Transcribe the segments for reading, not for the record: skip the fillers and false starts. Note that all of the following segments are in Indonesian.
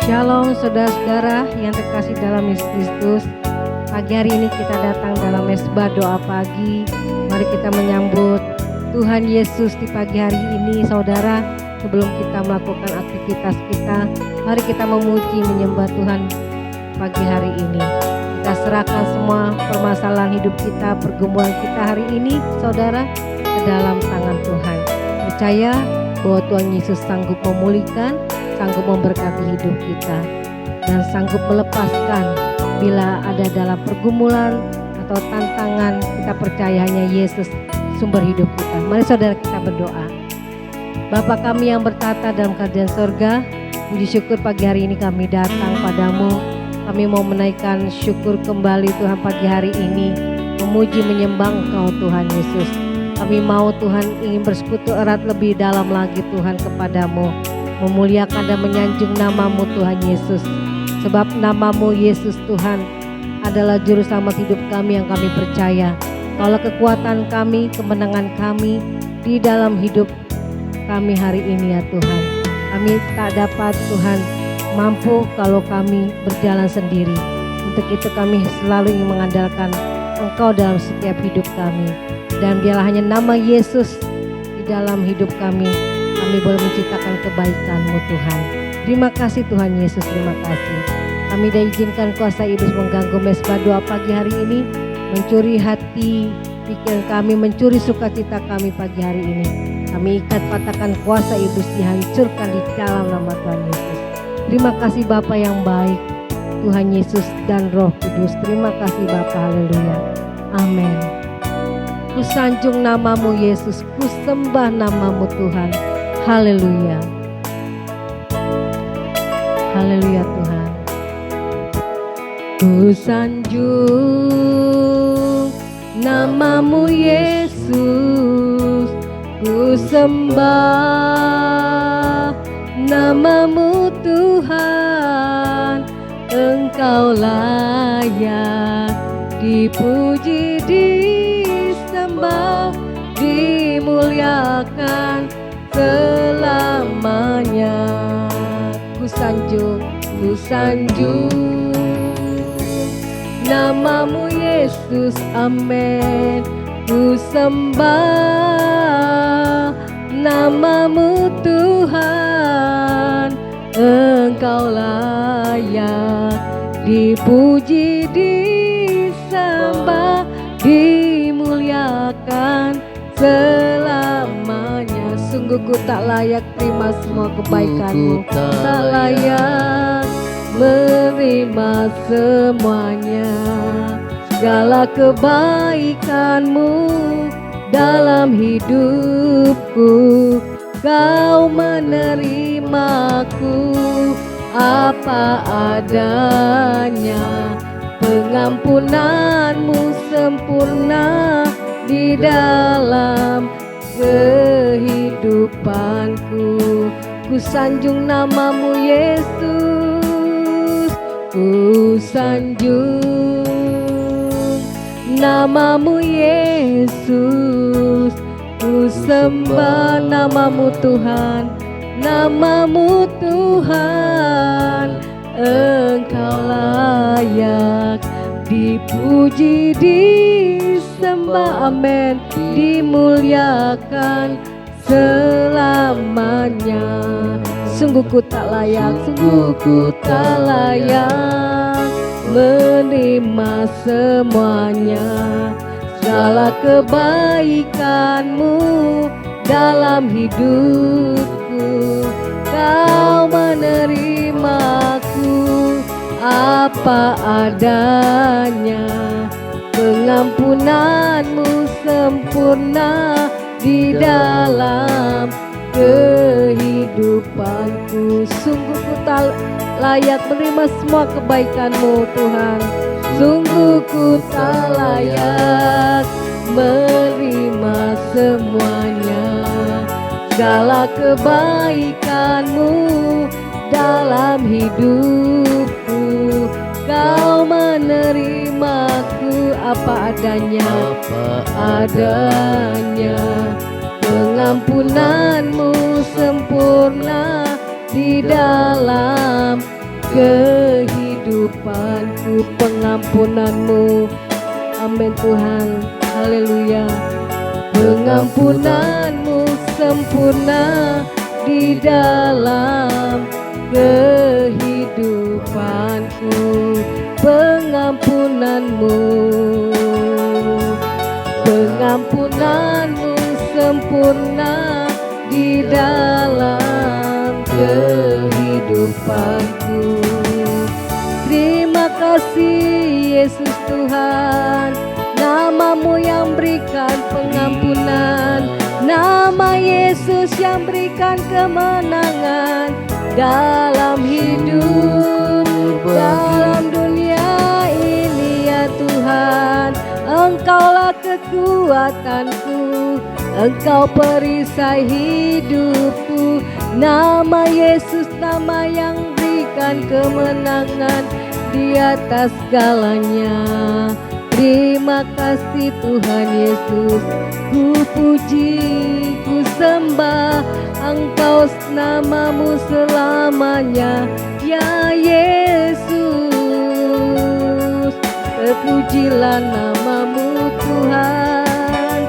Shalom saudara-saudara yang terkasih dalam Yesus Kristus. Pagi hari ini kita datang dalam mesbah doa pagi. Mari kita menyambut Tuhan Yesus di pagi hari ini saudara. Sebelum kita melakukan aktivitas kita, mari kita memuji menyembah Tuhan pagi hari ini. Kita serahkan semua permasalahan hidup kita, pergumulan kita hari ini saudara ke dalam tangan Tuhan. Percaya bahwa Tuhan Yesus sanggup memulihkan, sanggup memberkati hidup kita, dan sanggup melepaskan bila ada dalam pergumulan atau tantangan. Kita percaya hanya Yesus sumber hidup kita. Mari saudara kita berdoa. Bapa kami yang bertata dalam kerajaan sorga, puji syukur pagi hari ini kami datang padamu. Kami mau menaikkan syukur kembali Tuhan pagi hari ini, memuji menyembah Engkau Tuhan Yesus. Kami mau Tuhan ingin bersekutu erat lebih dalam lagi Tuhan kepadamu, memuliakan dan menyanjung namamu Tuhan Yesus. Sebab namamu Yesus Tuhan adalah juru selamat hidup kami yang kami percaya. Kalau kekuatan kami, kemenangan kami di dalam hidup kami hari ini ya Tuhan. Kami tak dapat Tuhan mampu kalau kami berjalan sendiri. Untuk itu kami selalu ingin mengandalkan Engkau dalam setiap hidup kami. Dan biarlah hanya nama Yesus di dalam hidup kami boleh menciptakan kebaikan-Mu Tuhan. Terima kasih Tuhan Yesus, terima kasih. Kami dah izinkan kuasa iblis mengganggu mesbah doa pagi hari ini, mencuri hati pikiran kami, mencuri sukacita kami pagi hari ini. Kami ikat patahkan kuasa iblis, dihancurkan di dalam nama Tuhan Yesus. Terima kasih Bapa yang baik, Tuhan Yesus dan Roh Kudus. Terima kasih Bapa, haleluya. Amin. Ku sanjung namamu Yesus, ku sembah namamu Tuhan. Haleluya. Haleluya Tuhan. Ku sanjung namamu Yesus, ku sembah namamu Tuhan. Engkau layak dipuji, disembah, dimuliakan selamanya. Ku sanjung namamu Yesus, amin. Ku sembah namamu Tuhan. Engkau layak dipuji, disembah, dimuliakan selamanya. Sungguh ku tak layak terima semua kebaikan-Mu, tak layak menerima semuanya. Segala kebaikan-Mu dalam hidupku, Kau menerimaku apa adanya. Pengampunan-Mu sempurna di dalam kehidupanku. Ku sanjung namamu Yesus, ku sanjung namamu Yesus, ku sembah namamu Tuhan, namamu Tuhan. Engkau layak dipuji, disembah, amin, dimuliakan selamanya. Sungguh ku tak layak, sungguh ku tak layak menerima semuanya. Segala kebaikan-Mu dalam hidupku, Kau menerimaku apa adanya. Pengampunan-Mu sempurna di dalam kehidupanku. Sungguh ku tak layak menerima semua kebaikan-Mu Tuhan. Sungguh ku tak layak menerima semuanya. Segala kebaikan-Mu dalam hidupku, Kau menerimaku apa adanya, Pengampunan-Mu sempurna di dalam kehidupanku pengampunan-Mu. Amin Tuhan, haleluya. Pengampunan-Mu sempurna di dalam kehidupanku. Pengampunan-Mu, pengampunan-Mu sempurna di dalam kehidupanku. Terima kasih Yesus Tuhan, nama-Mu yang berikan pengampunan, nama Yesus yang berikan kemenangan dalam hidup, dalam dunia ini ya Tuhan. Engkaulah kekuatanku, Engkau perisai hidupku. Nama Yesus, nama yang berikan kemenangan di atas segalanya. Terima kasih Tuhan Yesus, ku puji, ku sembah Engkau, nama-Mu selamanya ya Yesus. Terpujilah nama-Mu Tuhan,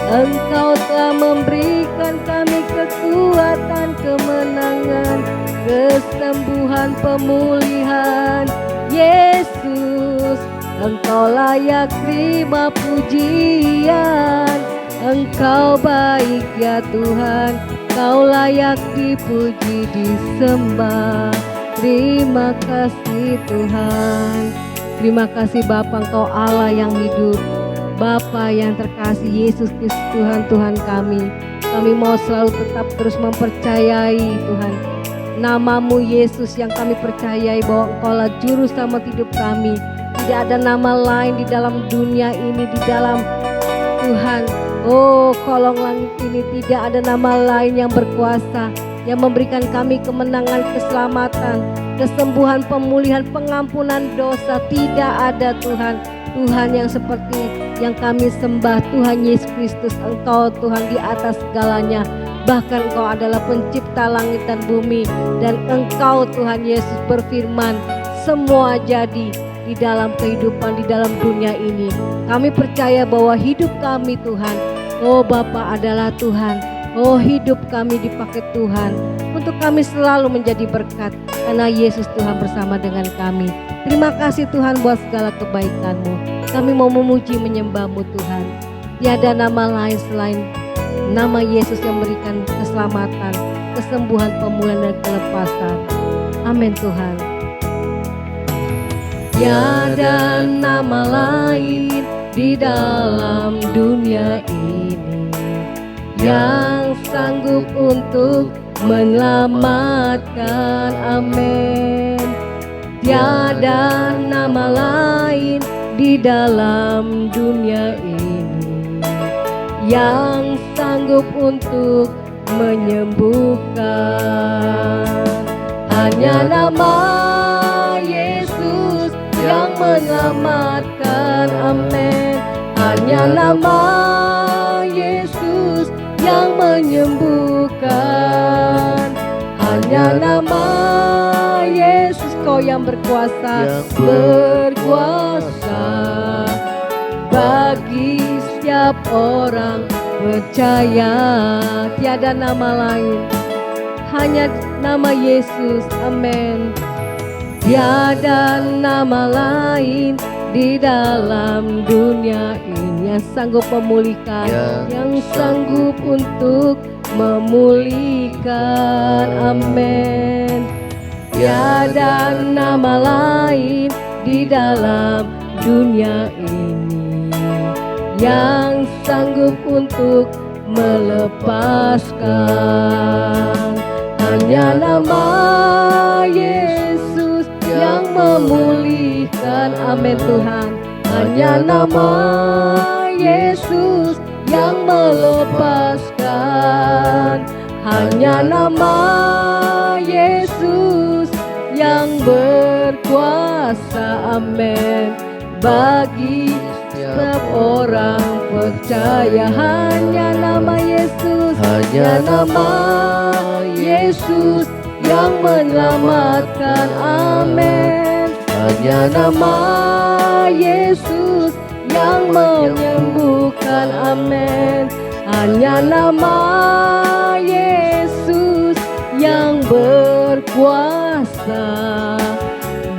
Engkau telah memberikan kami kekuatan, kemenangan, kesembuhan, pemulihan. Yesus, Engkau layak terima pujian. Engkau baik ya Tuhan, Kau layak dipuji, disembah. Terima kasih Tuhan. Terima kasih Bapa, Engkau Allah yang hidup, Bapa yang terkasih, Yesus Kristus Tuhan, Tuhan kami. Kami mau selalu tetap terus mempercayai Tuhan, nama-Mu Yesus yang kami percayai bahwa Engkaulah juru selamat hidup kami. Tidak ada nama lain di dalam dunia ini, di dalam Tuhan, oh kolong langit ini tidak ada nama lain yang berkuasa, yang memberikan kami kemenangan, keselamatan, kesembuhan, pemulihan, pengampunan dosa. Tidak ada Tuhan, Tuhan yang seperti yang kami sembah, Tuhan Yesus Kristus. Engkau Tuhan di atas segalanya, bahkan Engkau adalah pencipta langit dan bumi. Dan Engkau Tuhan Yesus berfirman, semua jadi di dalam kehidupan, di dalam dunia ini. Kami percaya bahwa hidup kami Tuhan, oh Bapa adalah Tuhan. Oh hidup kami dipakai Tuhan untuk kami selalu menjadi berkat, karena Yesus Tuhan bersama dengan kami. Terima kasih Tuhan buat segala kebaikan-Mu. Kami mau memuji menyembah-Mu Tuhan. Tiada nama lain selain nama Yesus yang memberikan keselamatan, kesembuhan, pemulihan dan kelepasan. Amin Tuhan. Tiada nama lain di dalam dunia ini yang sanggup untuk menyelamatkan. Amin. Tiada nama lain di dalam dunia ini yang sanggup untuk menyembuhkan. Hanya nama Yesus yang menyelamatkan. Amin. Hanya nama Yesus yang menyembuhkan. Hanya nama Yesus, Kau yang berkuasa, berkuasa bagi setiap orang percaya. Tiada nama lain, hanya nama Yesus. Amin. Tiada nama lain di dalam dunia ini yang sanggup memulihkan, yang sanggup untuk memulihkan. Amin. Tiada nama lain di dalam dunia ini yang sanggup untuk melepaskan. Hanya nama Yesus yang memulihkan. Amin Tuhan. Hanya nama Yesus yang melepaskan. Hanya nama Yesus yang berkuasa. Amin. Bagi setiap orang percaya. Hanya nama Yesus, hanya nama Yesus yang menyelamatkan. Amin. Hanya nama Yesus yang menyembuhkan. Amin. Hanya nama Yesus yang berkuasa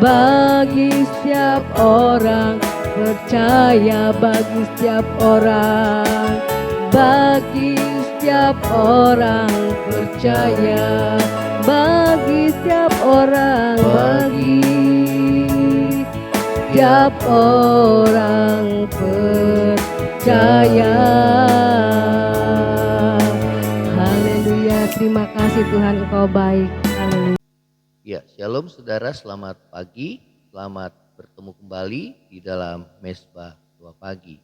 bagi setiap orang percaya, bagi setiap orang, bagi setiap orang percaya, bagi setiap orang, bagi setiap orang percaya. Haleluya, terima kasih Tuhan, Engkau baik. Haleluya. Ya, shalom saudara, selamat pagi, selamat bertemu kembali di dalam Mesbah Doa Pagi.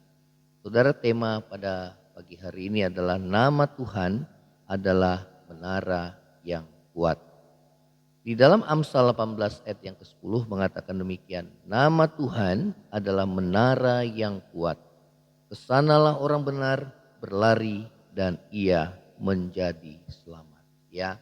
Saudara, tema pada pagi hari ini adalah nama Tuhan adalah menara yang kuat. Di dalam Amsal 18 ayat yang ke-10 mengatakan demikian, nama Tuhan adalah menara yang kuat. Kesanalah orang benar berlari dan ia menjadi selamat. Ya,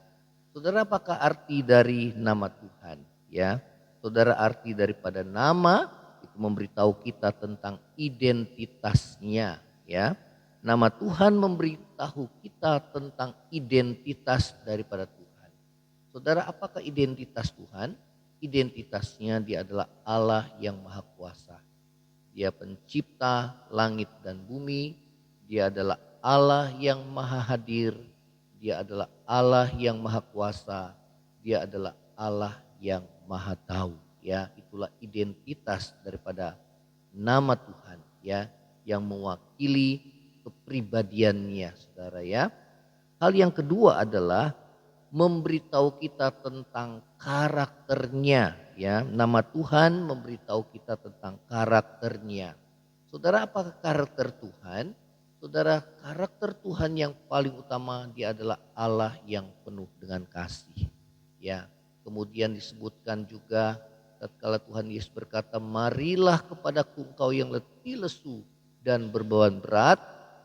saudara, apakah arti dari nama Tuhan? Ya, saudara, arti daripada nama itu memberitahu kita tentang identitasnya. Ya, nama Tuhan memberitahu kita tentang identitas daripada Tuhan. Saudara, apakah identitas Tuhan? Identitasnya dia adalah Allah yang Maha Kuasa. Dia pencipta langit dan bumi. Dia adalah Allah yang Maha Hadir. Dia adalah Allah yang Maha Kuasa. Dia adalah Allah yang Maha Tahu. Ya, itulah identitas daripada nama Tuhan, ya, yang mewakili kepribadiannya, saudara, ya. Hal yang kedua adalah memberitahu kita tentang karakternya, ya. Nama Tuhan memberitahu kita tentang karakternya. Saudara, apakah karakter Tuhan? Saudara, karakter Tuhan yang paling utama dia adalah Allah yang penuh dengan kasih. Ya, kemudian disebutkan juga tatkala Tuhan Yesus berkata, marilah kepadaku engkau yang letih lesu dan berbeban berat,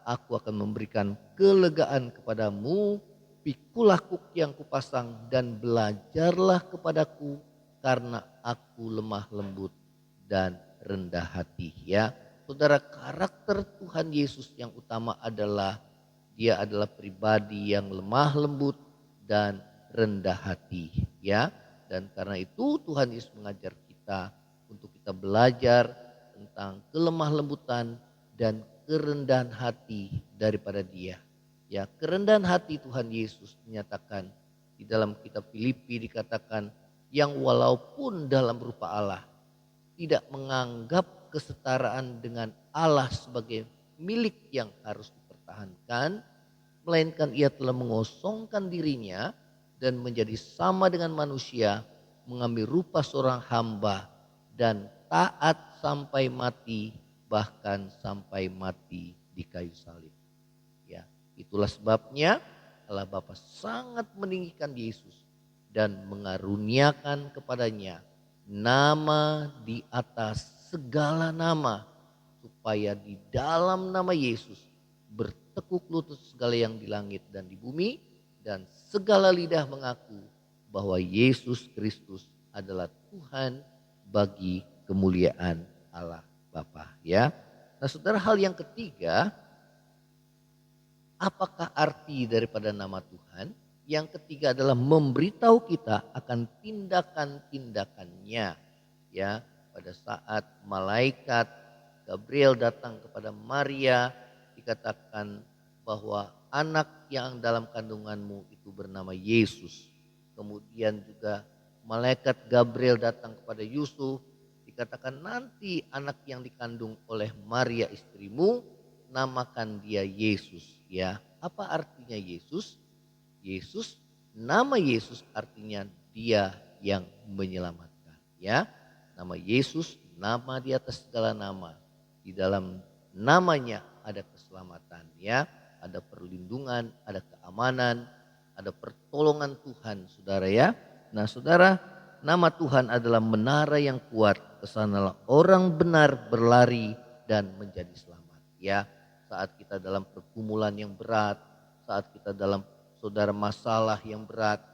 aku akan memberikan kelegaan kepadamu. Pikulah kuk yang kupasang dan belajarlah kepadaku karena aku lemah lembut dan rendah hati. Ya, saudara, karakter Tuhan Yesus yang utama adalah dia adalah pribadi yang lemah lembut dan rendah hati. Ya, dan karena itu Tuhan Yesus mengajar kita untuk kita belajar tentang kelemah lembutan dan kerendahan hati daripada Dia. Ya, kerendahan hati Tuhan Yesus menyatakan di dalam kitab Filipi dikatakan yang walaupun dalam rupa Allah tidak menganggap kesetaraan dengan Allah sebagai milik yang harus dipertahankan, melainkan ia telah mengosongkan dirinya dan menjadi sama dengan manusia, mengambil rupa seorang hamba dan taat sampai mati, bahkan sampai mati di kayu salib. Ya, itulah sebabnya Allah Bapa sangat meninggikan Yesus dan mengaruniakan kepadanya nama di atas segala nama, supaya di dalam nama Yesus bertekuk lutut segala yang di langit dan di bumi, dan segala lidah mengaku bahwa Yesus Kristus adalah Tuhan bagi kemuliaan Allah Bapa. Ya, nah saudara, hal yang ketiga, apakah arti daripada nama Tuhan? Yang ketiga adalah memberitahu kita akan tindakan-tindakannya. Ya, pada saat malaikat Gabriel datang kepada Maria, dikatakan bahwa anak yang dalam kandunganmu itu bernama Yesus. Kemudian juga malaikat Gabriel datang kepada Yusuf, dikatakan nanti anak yang dikandung oleh Maria istrimu, namakan dia Yesus. Ya, apa artinya Yesus? Yesus, nama Yesus artinya dia yang menyelamatkan. Ya, nama Yesus, nama di atas segala nama. Di dalam namanya ada keselamatan. Ya, ada perlindungan, ada keamanan, ada pertolongan Tuhan, saudara. Ya, nah saudara, nama Tuhan adalah menara yang kuat. Kesanalah orang benar berlari dan menjadi selamat. Ya, saat kita dalam pergumulan yang berat, saat kita dalam saudara masalah yang berat,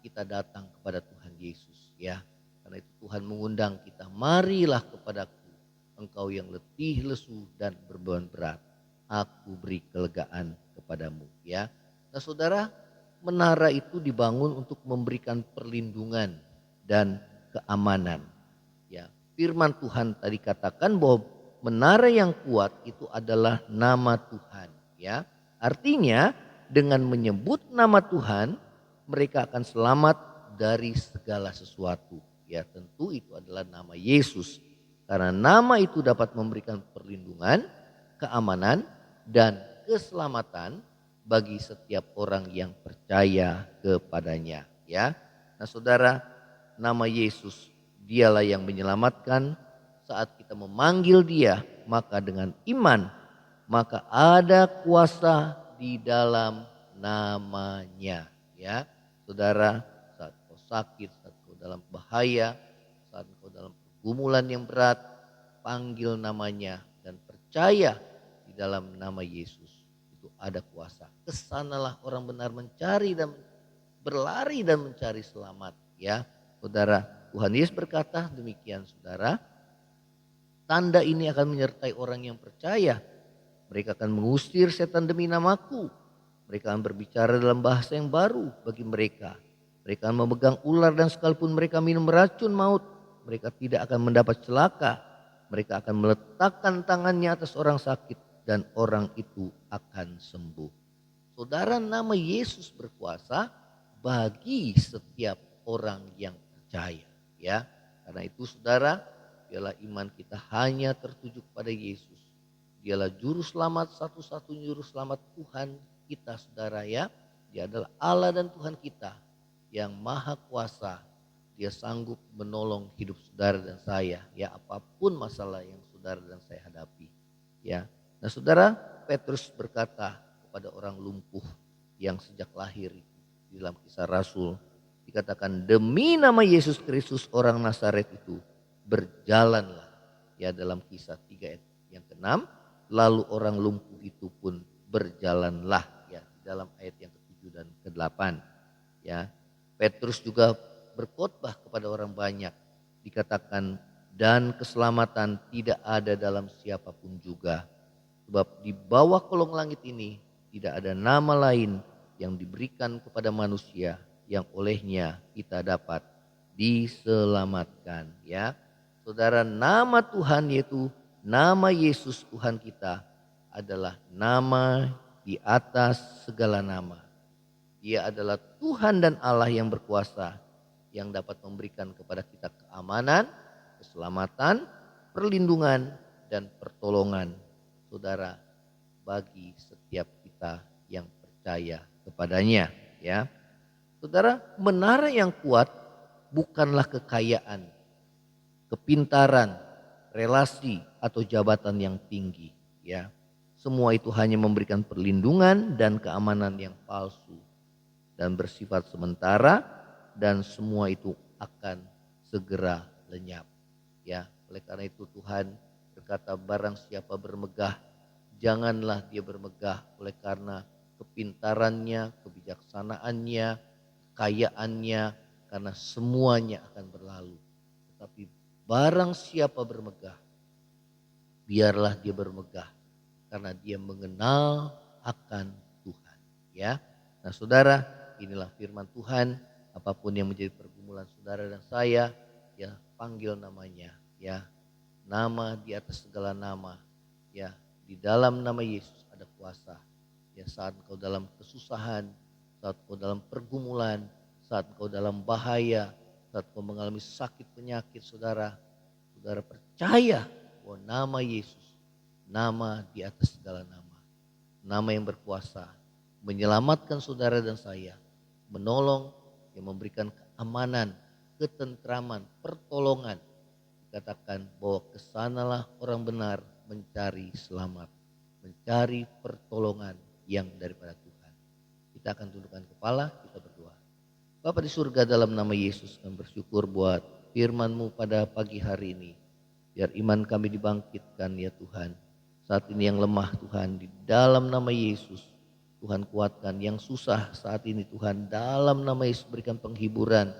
kita datang kepada Tuhan Yesus ya. Karena itu Tuhan mengundang kita, marilah kepadaku engkau yang letih, lesu dan berbeban berat, aku beri kelegaan kepadamu ya. Nah saudara, menara itu dibangun untuk memberikan perlindungan dan keamanan ya. Firman Tuhan tadi katakan bahwa menara yang kuat itu adalah nama Tuhan ya. Artinya dengan menyebut nama Tuhan mereka akan selamat dari segala sesuatu ya. Tentu itu adalah nama Yesus. Karena nama itu dapat memberikan perlindungan, keamanan, dan keselamatan bagi setiap orang yang percaya kepadanya. Ya, nah saudara, nama Yesus dialah yang menyelamatkan. Saat kita memanggil Dia, maka dengan iman, maka ada kuasa di dalam namanya. Ya, saudara, saat kau sakit, saat kau dalam bahaya, saat kau dalam pergumulan yang berat, panggil namanya dan percaya di dalam nama Yesus. Itu ada kuasa. Kesanalah orang benar mencari dan berlari dan mencari selamat. Ya, saudara, Tuhan Yesus berkata demikian saudara. Tanda ini akan menyertai orang yang percaya. Mereka akan mengusir setan demi namaku. Mereka akan berbicara dalam bahasa yang baru bagi mereka. Mereka akan memegang ular dan sekalipun mereka minum racun maut, mereka tidak akan mendapat celaka. Mereka akan meletakkan tangannya atas orang sakit dan orang itu akan sembuh. Saudara, nama Yesus berkuasa bagi setiap orang yang percaya. Ya, karena itu saudara, biarlah iman kita hanya tertuju kepada Yesus. Dialah juru selamat, satu-satunya juru selamat Tuhan kita saudara ya. Dia adalah Allah dan Tuhan kita yang maha kuasa. Dia sanggup menolong hidup saudara dan saya ya, apapun masalah yang saudara dan saya hadapi ya. Nah saudara, Petrus berkata kepada orang lumpuh yang sejak lahir di dalam Kisah Rasul dikatakan, demi nama Yesus Kristus orang Nazaret itu berjalanlah ya, dalam Kisah 3 ayat yang ke-6. Lalu orang lumpuh itu pun berjalanlah ya, dalam ayat yang ke-7 dan ke-8 ya. Petrus juga berkhotbah kepada orang banyak, dikatakan dan keselamatan tidak ada dalam siapapun juga, sebab di bawah kolong langit ini tidak ada nama lain yang diberikan kepada manusia yang olehnya kita dapat diselamatkan ya. Saudara, nama Tuhan yaitu nama Yesus Tuhan kita adalah nama di atas segala nama. Dia adalah Tuhan dan Allah yang berkuasa, yang dapat memberikan kepada kita keamanan, keselamatan, perlindungan, dan pertolongan. Saudara, bagi setiap kita yang percaya kepadanya ya. Saudara, menara yang kuat bukanlah kekayaan, kepintaran, relasi atau jabatan yang tinggi ya. Semua itu hanya memberikan perlindungan dan keamanan yang palsu dan bersifat sementara, dan semua itu akan segera lenyap ya. Oleh karena itu Tuhan berkata, barang siapa bermegah, janganlah dia bermegah oleh karena kepintarannya, kebijaksanaannya, kekayaannya, karena semuanya akan berlalu. Tetapi barang siapa bermegah, biarlah dia bermegah karena dia mengenal akan Tuhan ya. Nah saudara, inilah firman Tuhan. Apapun yang menjadi pergumulan saudara dan saya, ya panggil namanya ya. Nama di atas segala nama ya. Di dalam nama Yesus ada kuasa ya. Saat kau dalam kesusahan, saat kau dalam pergumulan, saat kau dalam bahaya, saat kau mengalami sakit penyakit saudara, saudara percaya bahwa nama Yesus, nama di atas segala nama, nama yang berkuasa menyelamatkan saudara dan saya, menolong, yang memberikan keamanan, ketentraman, pertolongan. Dikatakan bahwa kesanalah orang benar mencari selamat, mencari pertolongan yang daripada Tuhan. Kita akan tundukkan kepala, kita berdoa. Bapa di surga, dalam nama Yesus kami bersyukur buat firman-Mu pada pagi hari ini. Biar iman kami dibangkitkan ya Tuhan. Saat ini yang lemah Tuhan, di dalam nama Yesus Tuhan kuatkan. Yang susah saat ini Tuhan, dalam nama Yesus berikan penghiburan.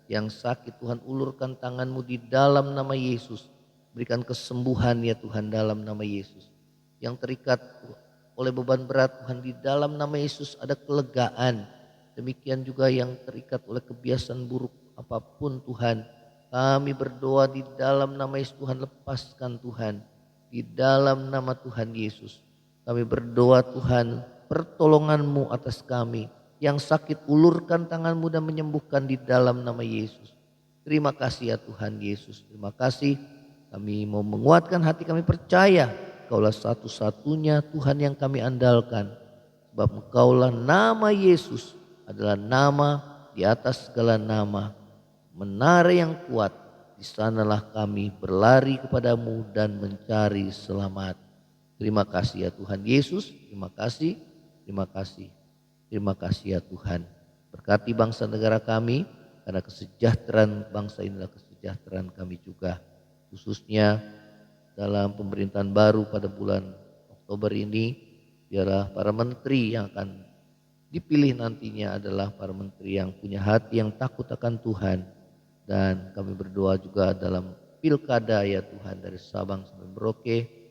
Yang sakit Tuhan, ulurkan tangan-Mu di dalam nama Yesus. Berikan kesembuhan ya Tuhan dalam nama Yesus. Yang terikat oleh beban berat Tuhan, di dalam nama Yesus ada kelegaan. Demikian juga yang terikat oleh kebiasaan buruk apapun Tuhan, kami berdoa di dalam nama Yesus Tuhan, lepaskan Tuhan. Di dalam nama Tuhan Yesus kami berdoa Tuhan, pertolongan-Mu atas kami. Yang sakit ulurkan tangan-Mu dan menyembuhkan di dalam nama Yesus. Terima kasih ya Tuhan Yesus, terima kasih. Kami mau menguatkan hati kami, percaya Engkaulah satu-satunya Tuhan yang kami andalkan. Sebab Engkaulah nama Yesus adalah nama di atas segala nama. Menara yang kuat, di sanalah kami berlari kepadamu dan mencari selamat. Terima kasih ya Tuhan Yesus, terima kasih, terima kasih, terima kasih ya Tuhan. Berkati bangsa negara kami, karena kesejahteraan bangsa inilah kesejahteraan kami juga. Khususnya dalam pemerintahan baru pada bulan Oktober ini, biarlah para menteri yang akan dipilih nantinya adalah para menteri yang punya hati yang takut akan Tuhan. Dan kami berdoa juga dalam pilkada ya Tuhan, dari Sabang sampai Merauke,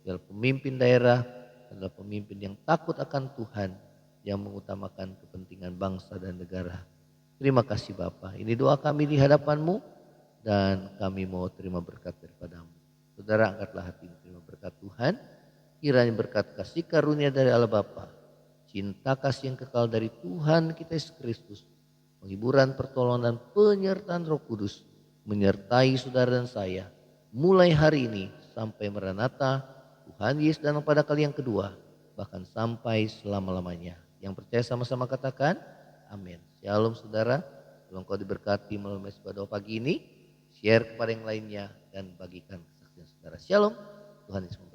biar pemimpin daerah adalah pemimpin yang takut akan Tuhan, yang mengutamakan kepentingan bangsa dan negara. Terima kasih Bapa. Ini doa kami di hadapan-Mu dan kami mau terima berkat daripada-Mu. Saudara, angkatlah hati terima berkat Tuhan. Kiranya berkat kasih karunia dari Allah Bapa, cinta kasih yang kekal dari Tuhan kita Yesus Kristus, penghiburan, pertolongan dan penyertaan Roh Kudus menyertai saudara dan saya mulai hari ini sampai Maranatha Tuhan Yesus datang pada kali yang kedua, bahkan sampai selama-lamanya. Yang percaya sama-sama katakan amin. Shalom saudara, kalau engkau diberkati melalui Mesbah Doa pagi ini, share kepada yang lainnya dan bagikan kesaksian saudara. Shalom, Tuhan Yesus.